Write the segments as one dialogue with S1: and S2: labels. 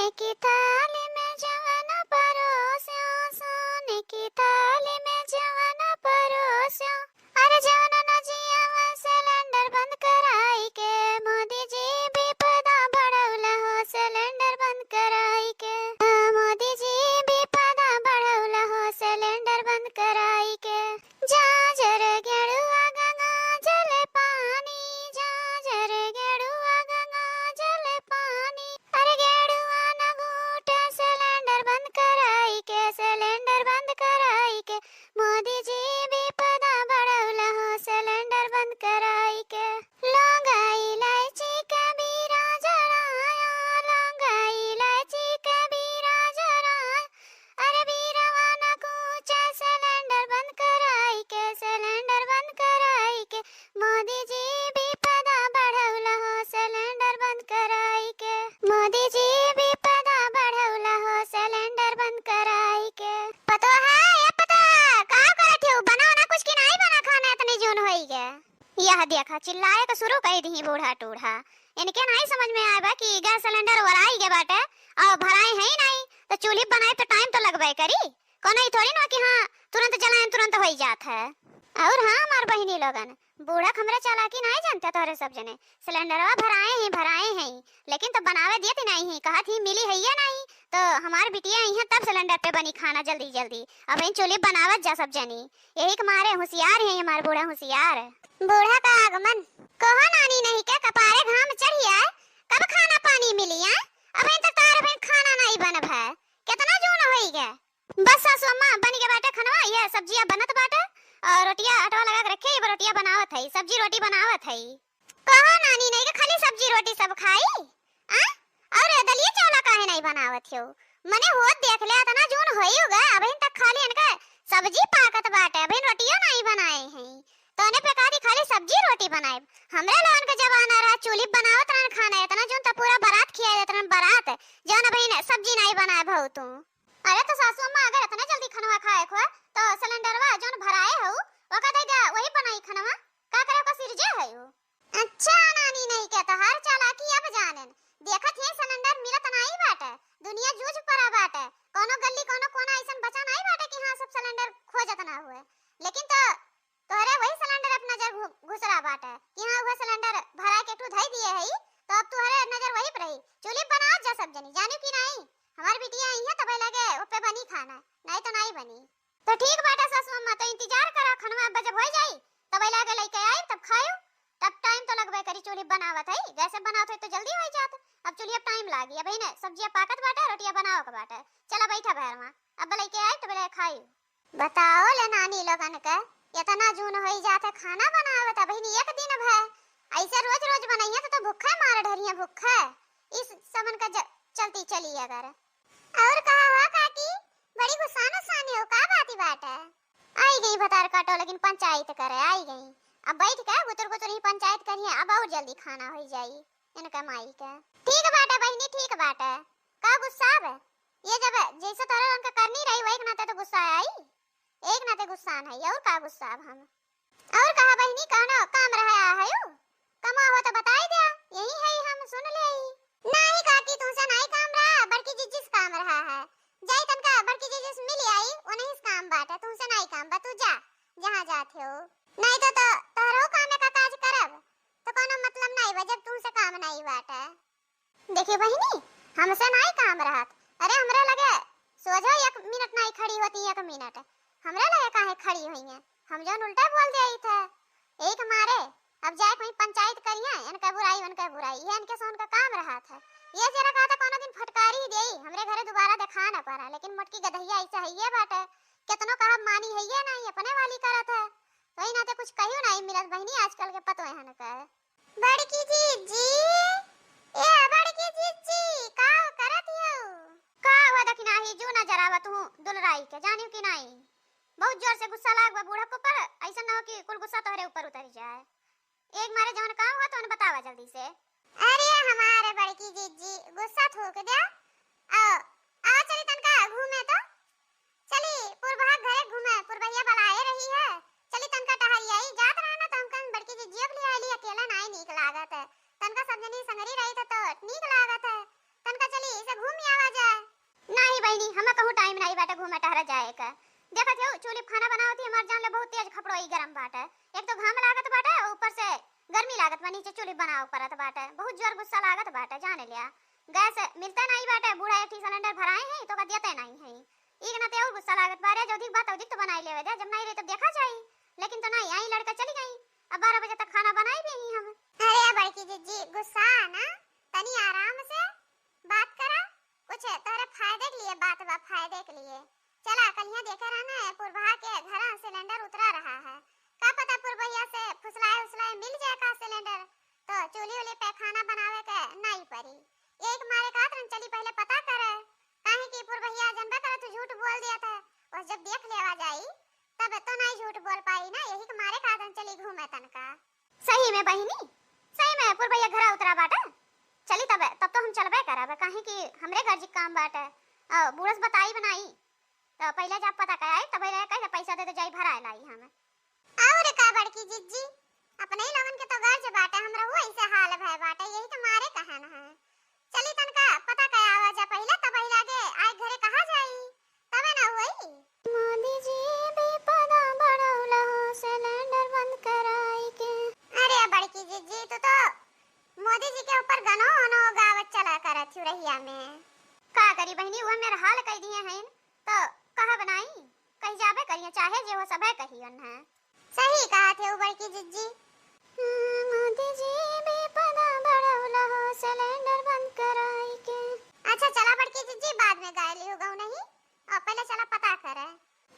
S1: सोने की थाली में जवाना परोस्या, सोने की थाली में जवाना परोस्या। अरे जवाना न जिया सिलेंडर बंद कराई के, मोदी जी विपदा बढ़ौला हो सिलेंडर बंद कराई के। मोदी जी विपदा बढ़ौला हो सिलेंडर बंद कराई के। जाजर गेड़ुआ गंगा जल पानी, जाजर गेड़ुआ गंगा जल पानी। अरे गेड़ुआ न घूटे सिलेंडर बंद कराई के, सिलेंडर बंद कराई के। मोदी जी विपदा बढ़ौला हो सिलेंडर बंद कराई के। लौंगा इलायची कबीरा जराया, लौंगा इलायची कबीरा जराया। अरे बीरवा न कूचा सिलेंडर बंद कराई के, सिलेंडर बंद कराई के। मोदी जी विपदा बढ़ौला हो सिलेंडर बंद कराई के। मोदी जी विपदा बढ़ौला हो सिलेंडर बंद कराई के। पतो है ये पता का करत हो? बनाओ ना कुछ की नहीं बना खाना इतनी जून होई गे। यह देखा चिल्लाए तो शुरू कर दी बूढ़ा टूढ़ा। इनके नहीं समझ में आएगा कि गैस सिलेंडर वराई के बाटे और भराए है ही नहीं तो चूल्ही बनाए तो टाइम तो लगबे करी। कोनो ही थोड़ी ना कि हाँ तुरंत जलाएं तुरंत हो जात है। और हाँ हमार बहिनी लोगन बूढ़ा खमरा चालाकी नहीं जानते तोरे सब जने। सिलेंडरवा भराए हैं लेकिन तो बनावे देती नहीं है, कहा थी मिली है या नहीं तो हमार बिटिया यहाँ तब सिलेंडर पे बनी खाना जल्दी जल्दी। अब इन चूल्ही बनावत जा सब जनी, यही के मारे होशियार है हमार बूढ़ा होशियार। बूढ़ा का आगमन कहा नानी नहीं क्या कपारे घाम चढ़िया कब खाना पानी मिली है? अब तक तार फिर खाना नहीं बनब है, कितना जून होई गे। बस सासू अम्मा बन के बाटे खनवा ये सब्जियां बनत बाटे और रोटियां आटा लगा के रखे ये रोटियां बनावत है, सब्जी रोटी बनावत है। कहा नानी नहीं के खाली सब्जी रोटी सब खाई आ? और दलिया चावल काहे नहीं बनावत हो? मने होत देख ले इतना जून होई होगा अब तक खाली इनका सब्जी पाकत बाटे अब रोटियां नहीं बनाए हैं तो ने पे कहा खाली सब्जी रोटी बनाए। हमरे लोगन के जमाना रहा चूल्ही बनावत रहन खाना इतना जून तो पूरा बारात खिया देत रहन बारात जौन बहिन सब्जी नहीं बनाए भऊ तू। अरे तो सासू अम्मा अगर इतना जल्दी खनवा खाए खो तो सिलेंडरवा जौन भराए हो वो का देगा वही बनाई खनवा का करे का सिरजे है वो। अच्छा नानी नहीं कहता हर चालाकी अब जानन देखत है सिलेंडर मिलत नहीं बाटे दुनिया जूझ पड़ा बाटे कोनो गली कोनो कोना ऐसन बचा नहीं बाटे कि हां सब सिलेंडर खोजत ना हुए। लेकिन तो तोरे वही सिलेंडर अपना नजर घुसरा बाटे कि हां वो सिलेंडर भरा के तू धई दिए है तो अब तोहरे नजर वही पर रही चूल्ही बना जा सब जनी जानू कि नहीं। हमार बिटिया आई है तबे लगे ओपे बनी खाना नहीं तो नहीं बनी। तो ठीक बाटा सासू अम्मा तो इंतजार करा खनवा जब हो जाई तबे लगे लेके आई तब खायो तब टाइम तो लगबे करी चूल्ही बनावत है जैसे बनावत है तो जल्दी हो जात। अब चूल्ही अब टाइम लागी अब ने सब्जियां पाकत बाटे रोटियां बनाओ के बाटे चला बैठा भैरवा अब लेके आई तबे खाई। बताओ ले नानी लोगन के इतना जून होई जात है खाना बनावत अब एक दिन भै ऐसे रोज रोज बनाइए तो भूखे मार ढरिया भूखे इस समन का चलती चली अगर। और कहा हुआ काकी बड़ी गुस्सानो सानी हो का बाती बात है। आई गई भतार काटो लेकिन पंचायत करे आई गई अब बैठ के गुतर गुतर ही पंचायत करिए अब और जल्दी खाना हो जाई इनका माई का। ठीक बात है बहनी ठीक बात है का गुस्सा है ये जब जैसे तारे उनका करनी रही वही नाते तो गुस्सा आई एक नाते गुस्सा नहीं और का गुस्सा हम। और कहा बहनी कहनो काम रहा है कमा हो तो बताई दे यही है हम सुन ले। नहीं काकी तुमसे नहीं काम रहा बड़की जिजिस काम रहा है जाई तनका बड़की जिजिस मिल आई वो नहीं काम बात है तुमसे नहीं काम बा तू जा जहां जाते हो नहीं तो तोरो काम का काज करब तो कोनो मतलब नहीं बा जब तुमसे काम नहीं बात है। देखिए बहनी हमसे नहीं काम रहत अरे हमरे लगे सोझो 1 मिनट नहीं खड़ी होती 1 मिनट हमरे लगे काहे खड़ी हुई है हम जो उल्टा बोल दे थे एक मारे अब जाए कोई पंचायत करिए इनका बुराई ये इनके सोन का काम रहा था। ये जरा कहा था कोनो दिन फटकारी देई हमरे घरे दोबारा दिखा ना पारा लेकिन मोटकी गधैया ऐसा है ये बात है कितनो कहा मानी है ये नहीं अपने वाली करत है तो ही ना तो कुछ कहियो नहीं मिलत बहनी आजकल के पतो है न का। बड़की जीजी ए बड़की जीजी का करत हो का हुआ दखना ही जो नजर आवत हूं दुलराई के जानियो कि नहीं बहुत जोर से गुस्सा लागबा बूढ़ा को पर ऐसा ना हो कि कुल गुस्सा तोहरे ऊपर उतर जाए। एक मारे जवन काम हुआ तो उन्हें बतावा जल्दी से। अरे हमारे बड़की जीजी गुस्सा थूक दे आ चली तनका घूमे तो चली पूर्वा घरे घूमे पूर्वैया बलाए रही है चली तनका टहरी आई जात रहना तो हमकन बड़की जीजी अब ले आली अकेला नहीं नीक लागत है तनका सब जनी संगरी रही तो नीक लागत है तनका चली इसे घूम आवा घूमे टहरा जाए का। देखत हो चूल्हे खाना बनावती हमार जान ले बहुत तेज खपड़ोई गरम बाटे। एक तो घाम लागत बाटे ऊपर से गर्मी लागत बा नीचे चूल्हे बनाव परत बाटे। बहुत जोर गुस्सा लागत बाटे जाने लिया। गैस मिलता नहीं बाटे बूढ़ा एक सिलेंडर भराए हैं तो का देते नहीं है। एक ना ते और गुस्सा लागत बारे जो अधिक बात अधिक तो बनाई लेवे दे जब नहीं रही तो देखा जाए। लेकिन तो नहीं आई लड़का चली गई। अब 12 बजे तक खाना बनाई भी नहीं हम।
S2: अरे बड़की जीजी गुस्सा ना तनी आराम से बात करा। कुछ तोरे फायदे के लिए बात बा फायदे के लिए। चला कलिया देखे रहना है पुरभा के घर सिलेंडर उतरा रहा है। का पता पुरभैया से फुसलाए उसलाए मिल जाए का सिलेंडर तो चूल्ही उली पे खाना बनावे के नहीं पड़ी। एक मारे का तरन चली पहले पता करे काहे की पुरभैया जनबा करे तू झूठ बोल दिया था। और जब देख लेवा जाई तब तो नहीं झूठ बोल पाई ना। यही के मारे का तरन चली घूमे तनका।
S1: सही में बहिनी सही में पुरभैया घर उतरा बाटे। चली तब तो हम चलबे करब काहे कि हमरे घर जी काम बाटे। बूढ़स बताई बनाई तो पहले जब पता करे तब पहले कहे पैसा दे दे जाई भराए लाई हम।
S2: और का बड़की जीजी अपने ही लोगन के तो घर से बाटे हमरा हुआ ऐसे हाल भय बाटे। यही तो मारे कहन है। चली तनका पता कया आवाज पहले तब पहले आगे आए घरे कहा जाई तबे ना होई।
S1: मोदी जी बेपना बढ़ौला हो सिलेंडर बंद कराई के।
S2: अरे बड़की जीजी तो मोदी जी के ऊपर गनो नो गावत चला करत छु रहिया में।
S1: का करी बहनी वो मेरा हाल कह दिए हैं तो कहा बनाई कहीं जाबे करिए चाहे जे हो सबे कहियन है।
S2: सही कहा थे बड़की जीजी।
S1: मोदी जी बेपना बढ़ौला हो सिलेंडर बंद कराई के।
S2: अच्छा चला बड़की जीजी बाद में गाय लियो गाऊ नहीं और पहले चला पता करे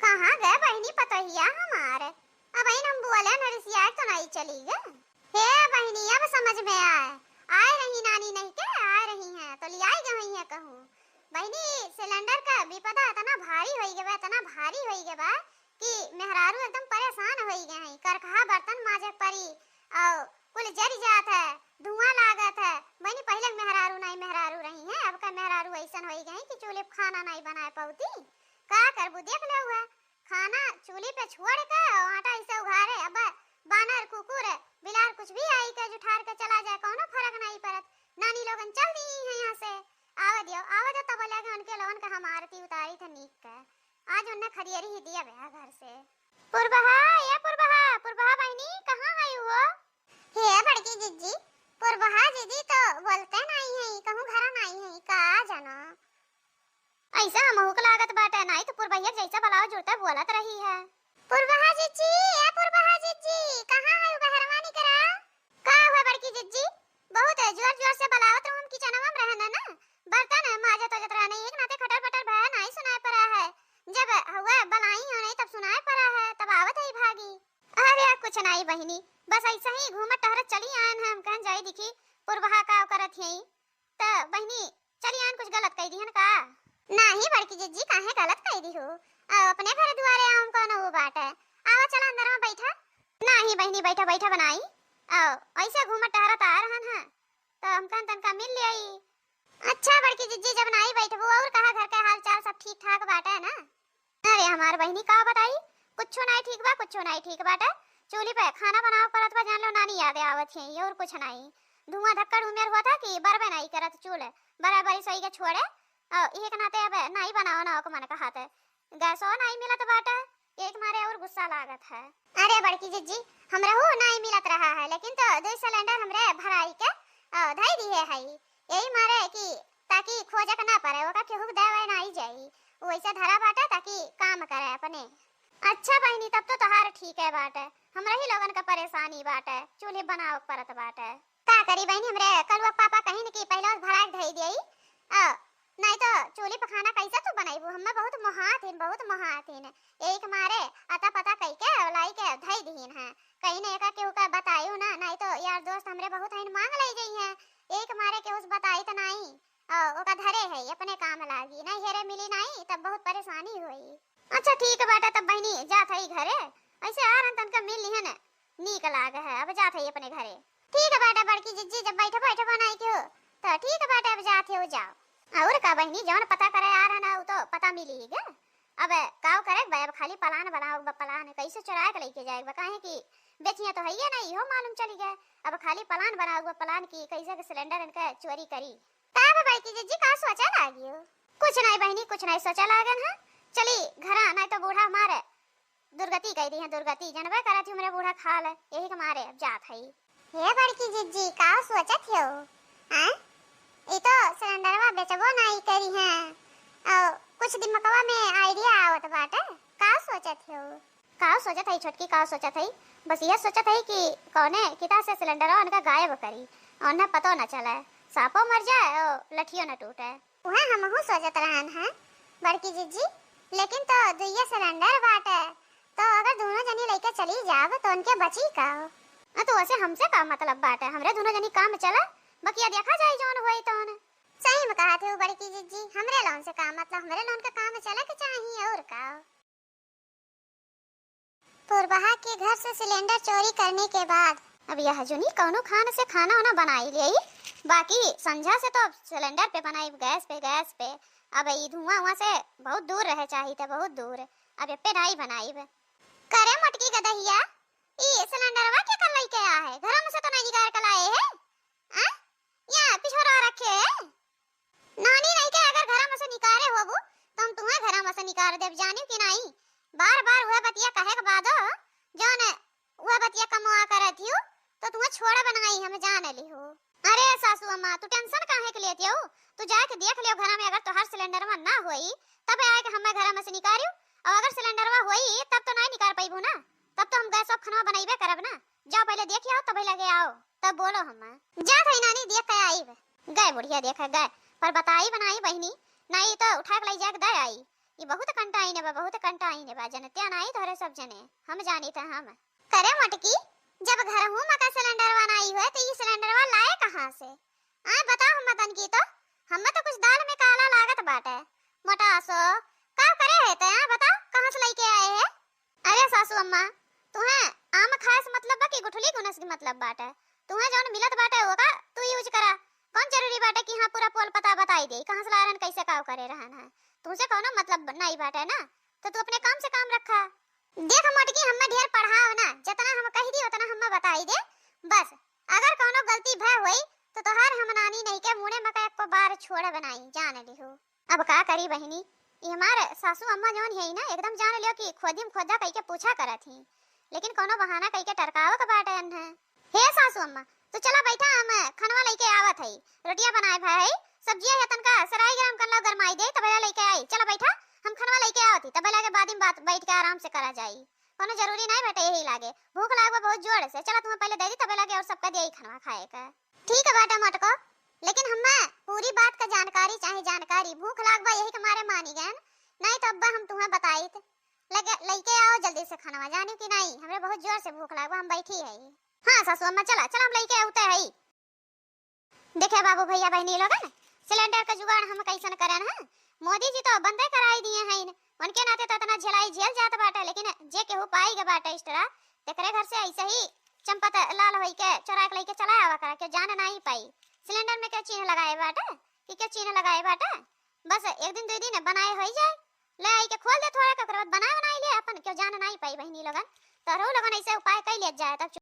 S1: कहां गए बहनी पतोहिया हमारे। अब इन हम बोले नरसिया तो नहीं चली गए।
S2: हे बहनी अब समझ में आए रही नानी नहीं के आ रही हैं तो ले आई गई है कहूं। बहनी सिलेंडर का विपदा इतना भारी होई गए इतना भारी होई गए बा कि मेहरारू एकदम परेशान होई गए हैं। करखा बर्तन माजे परी और कुल जरी जात है धुआं लागत है। बहनी पहले मेहरारू नहीं मेहरारू रही है अब का मेहरारू ऐसन होई गए कि चूल्हे खाना नहीं बनाए पाउती। का करबू देख ले हुआ खाना चूल्हे पे छोड़ के आटा ऐसे उघारे। अब बानर कुकुर बिलार कुछ भी आई के जुठार के चला जाए कोनो फर्क नहीं पड़त। नानी लोगन चल दी है यहाँ से आवे दो तब लगे उनके लोगन का हम आरती उतारी थे नीक के। आज उन्हें खरियरी ही दिया भैया घर से। पुरबहा बहनी कहाँ आई हो। हे बड़की जीजी पुरबहा दीदी तो बोलते नहीं है कहूँ घर नहीं है का जाना।
S1: ऐसा हमहू के लागत बाटे नहीं तो पुरबैया जैसा बलाव जुड़ता बोलत रही है।
S2: पुरबहा जीजी ए पुरबहा जीजी कहाँ है बहरवानी करा।
S1: का हुआ बड़की जीजी बहुत जोर जोर से बलावत रहूं किचनवा में रहना ना बर्तन माजे तो जतरा नहीं एक नाते खटर पटर भया नहीं सुनाई पड़ा है। जब हुआ बलाई हो नहीं तब सुनाई पड़ा है तब आवत ही भागी। अरे कुछ नहीं बहिनी बस ऐसा ही घूमत टहरत चली आन हम कहन जाई दिखी पुरबहा का करत है त बहिनी चली आन कुछ गलत कह दी हन का।
S2: नहीं बड़की जीजी काहे गलत कह दी हो अपने घर दुआरे आऊं कोनो वो बात है। आवा चला अंदर में बैठा।
S1: नहीं बहिनी बैठा बैठा बनाई ऐसे घूमत टहरत आ रहन है तो हम कहन तनका मिल ले आई।
S2: अच्छा बड़की जीजी जब नहीं बैठबो और कहा घर के हाल चाल सब ठीक ठाक बाटे ना।
S1: अरे हमार बहिनी का बताई कुछ नहीं ठीक बा कुछ नहीं ठीक बाटे। चूल्हे पे खाना बनाव करत बा जान लो नानी याद आवत है और कुछ नहीं। धुआं धक्कड़ उमेर हुआ था कि बरबे नहीं करत चूल्हे बराबर सही के छोड़े एक नाते अब नहीं बनाओ ना को मन कहा थे गैसो नहीं मिलत बाटे एक मारे और गुस्सा लागत है।
S2: अरे बड़की जीजी हमरा हो नहीं मिलत रहा है लेकिन तो 2 सिलेंडर हमरे भराई के धई दिए है यही मारे कि ताकि खोजक ना पड़े ओका केहू दवाई नहीं जाई वैसे धरा बाटे ताकि काम करे अपने।
S1: अच्छा बहनी तब तो तोहार ठीक है बाटे हमरा ही लोगन का परेशानी बाटे चूल्हे बनाव परत बाटे।
S2: का करी बहनी हमरे कल पापा कहीं कि पहले भराई धई देई नहीं तो चूल्हे पे खाना कैसे तू बनाईबू। हम बहुत महाथिन एक मारे अता पता कई के लाई के धई दीन है कहीं ने एका केहू का बतायू ना नहीं तो यार दोस्त हमरे बहुत हन मांग लई गई है एक मारे के उस बताई तो नहीं ओका धरे है अपने काम लागी नहीं हेरे मिली नहीं तब बहुत परेशानी हुई।
S1: अच्छा ठीक बाटा तब बहनी जात है घरे ऐसे आ रन तनका मिल लिहन नीक लाग है अब जात है अपने घरे।
S2: ठीक बाटा बड़की जीजी जब बैठे बैठे बनाई के हो तो ठीक बाटा अब जात हो जाओ।
S1: और का बहनी जवन पता करे आ रहा ना तो पता मिली गे। अब काव करे अब खाली पलान बनाओ पलान कैसे चुरा के लेके जाएगा काहे कि बेचिया तो है ही नहीं हो मालूम चली गए। अब खाली पलान बनाओ पलान की कैसे के सिलेंडर इनका चोरी करी।
S2: तब बड़की जीजी का सोचा लागियो।
S1: कुछ नहीं बहनी कुछ नहीं सोचा लागन है
S2: चली घरा, नहीं तो बूढ़ा हमारे दुर्गति कह दी है, दुर्गति जनबे करत हूँ, मेरे बूढ़ा खा ले यही के मारे अब जात है। हे बड़की जिज्जी का सोचत हो? हां ई तो सिलेंडरवा बेचबो नहीं करी है और कुछ दिमागवा में आइडिया आवत बाटे। का सोचत हो? का सोचत है छोटकी, का सोचत है? बस ये सोचत है कि कौने किता से सिलेंडरवा उनका गायब करी और ना पतो न चले, सांपो मर जाए और लठियो न टूटे। वह हमहु सोचत रहन है बड़की जिज्जी, लेकिन तो दुइया सिलेंडर बाटे तो अगर दोनों जनी लेके चली जाब तो उनके बची का? तो वैसे हमसे का मतलब बाटे, हमरे दोनों जनी काम चला बकिया देखा जाए जौन होई तौन। सही में कहा थे बड़की जिज्जी, हमरे लोन से का मतलब, हमरे लोन का काम चला के चाहिए और का। पुरबहा के घर से सिलेंडर चोरी करने के बाद अब यह जुनी कौनो खान से खाना वाना बनाई लिया, बाकी संझा से तो सिलेंडर पे बनाई, गैस पे। अब ये धुआं वहां से बहुत दूर रहे चाहिए थे, बहुत दूर। अब ये पे नहीं बनाई करे मटकी गदहिया, ये सिलेंडरवा के कर लई के आ है, घर में से तो नहीं निकाल के लाए है आ? या पिछोरा रखे है नानी नहीं के, अगर घर में से निकाले होबू तो हम तुम्हें घर में से निकाल देब, जानियो कि नहीं। बार वह बतिया कहे के बाद जौन वह बतिया कमवा करत हियो तो तुम्हें छोड़ा बनाई हम जान ली हो। अरे सासू अम्मा तू टेंशन काहे के लेती हो? तू जाके देख लियो घर में, अगर तो हर सिलेंडर में ना होई तब आए के हम घर में से निकालियो, और अगर सिलेंडर में होई तब तो नहीं निकाल पाइबू ना, तब तो हम गैस और खाना बनाइबे करब ना। जाओ पहले देख आओ तब लगे आओ तब बोलो। हम जा थई नानी देख के आई गए, बुढ़िया देखा गए पर बताई बनाई बहनी, नहीं तो उठा के ले जाके दे आई। ये बहुत कंटाई ने बा, बहुत कंटाई ने बा, जनते नहीं तोरे सब जने हम जानी थे। हम करे मटकी जब घर हूं मका सिलेंडर बनाई हुए तो ये सिलेंडर वाला लाए कहां से? आ बताओ हम तन की तो हम तो कुछ दाल में काला लागत बाटे मोटासो का करे है ते? बताओ कहां से लेके आए है? अरे सासू अम्मा तुम्हें आम खास मतलब बा कि गुठली गुनस की मतलब बाटे, तुम्हें जौन मिलत बाटे होगा तू यूज करा। कौन जरूरी बाटे कि हां पूरा पोल पता बताई दे कहां से ला रहन कैसे काव करे रहन है, तुमसे कोनो मतलब नहीं बाटे ना, तो तू अपने काम से काम रखा। देख मटकी हमें ढेर पढ़ाओ ना, जितना हम कह दी उतना हमें बताई दे बस। अगर कोनो गलती भय होई तो तोहार हम नानी नहीं के मुड़े मका एक को बार छोड़ बनाई जान ली हो। अब का करी बहनी, ये हमारे सासू अम्मा जौन है ना एकदम जान लियो कि खोदिम खोदा कह के पूछा करत ही, लेकिन कोनो बहाना कह के टरकाव के बाटे है। हे सासू अम्मा तो चला बैठा, हम खनवा लेके आवत हई, रोटियां बनाए भाई, सब्जियां है तनका सराई गरम कर लो गरमाई दे तब लेके आई। चला बैठा हम खनवा लेके आवत तब लगे बाद में बात बैठ के आराम से करा जाई, कोनो जरूरी नहीं बेटा यही लागे, भूख लागबा बहुत जोर से। चला तुम्हें पहले दे दी तब लगे और सबका दे खनवा खाए का। ठीक है बेटा मटको, लेकिन हमें पूरी बात का जानकारी चाहे जानकारी, भूख लागबा यही के मारे मानी गए, नहीं तो अब्बा हम तुम्हें बताई लगे लेके आओ जल्दी से खनवा, जानी कि नहीं हमें बहुत जोर से भूख लागबा, हम बैठी है। हां सासू अम्मा चला चला हम लेके आउते है। देखे बाबू भैया बहनी लोग ना सिलेंडर का जुगाड़ हम कैसन करन है, मोदी जी तो बंदे कराई दिए हैं, उनके नाते तो इतना झेलाई झेल जात बाटे, लेकिन जे केहू पाई गे बाटे इस्टरा तेकरे घर से ऐसे ही चंपत लाल होई के चोरा के लेके चला आवा करा के जान नहीं पाई सिलेंडर में क्या चिन्ह लगाए बाटे कि क्या चिन्ह लगाए बाटे। बस एक दिन दो दिन बनाए हो जाए, ले आई के खोल दे थोड़ा के बाद बनाए ले अपन क्यों जान नहीं पाई बहनी लोगन, तो रो लोगन ऐसे उपाय कर ले जाए तब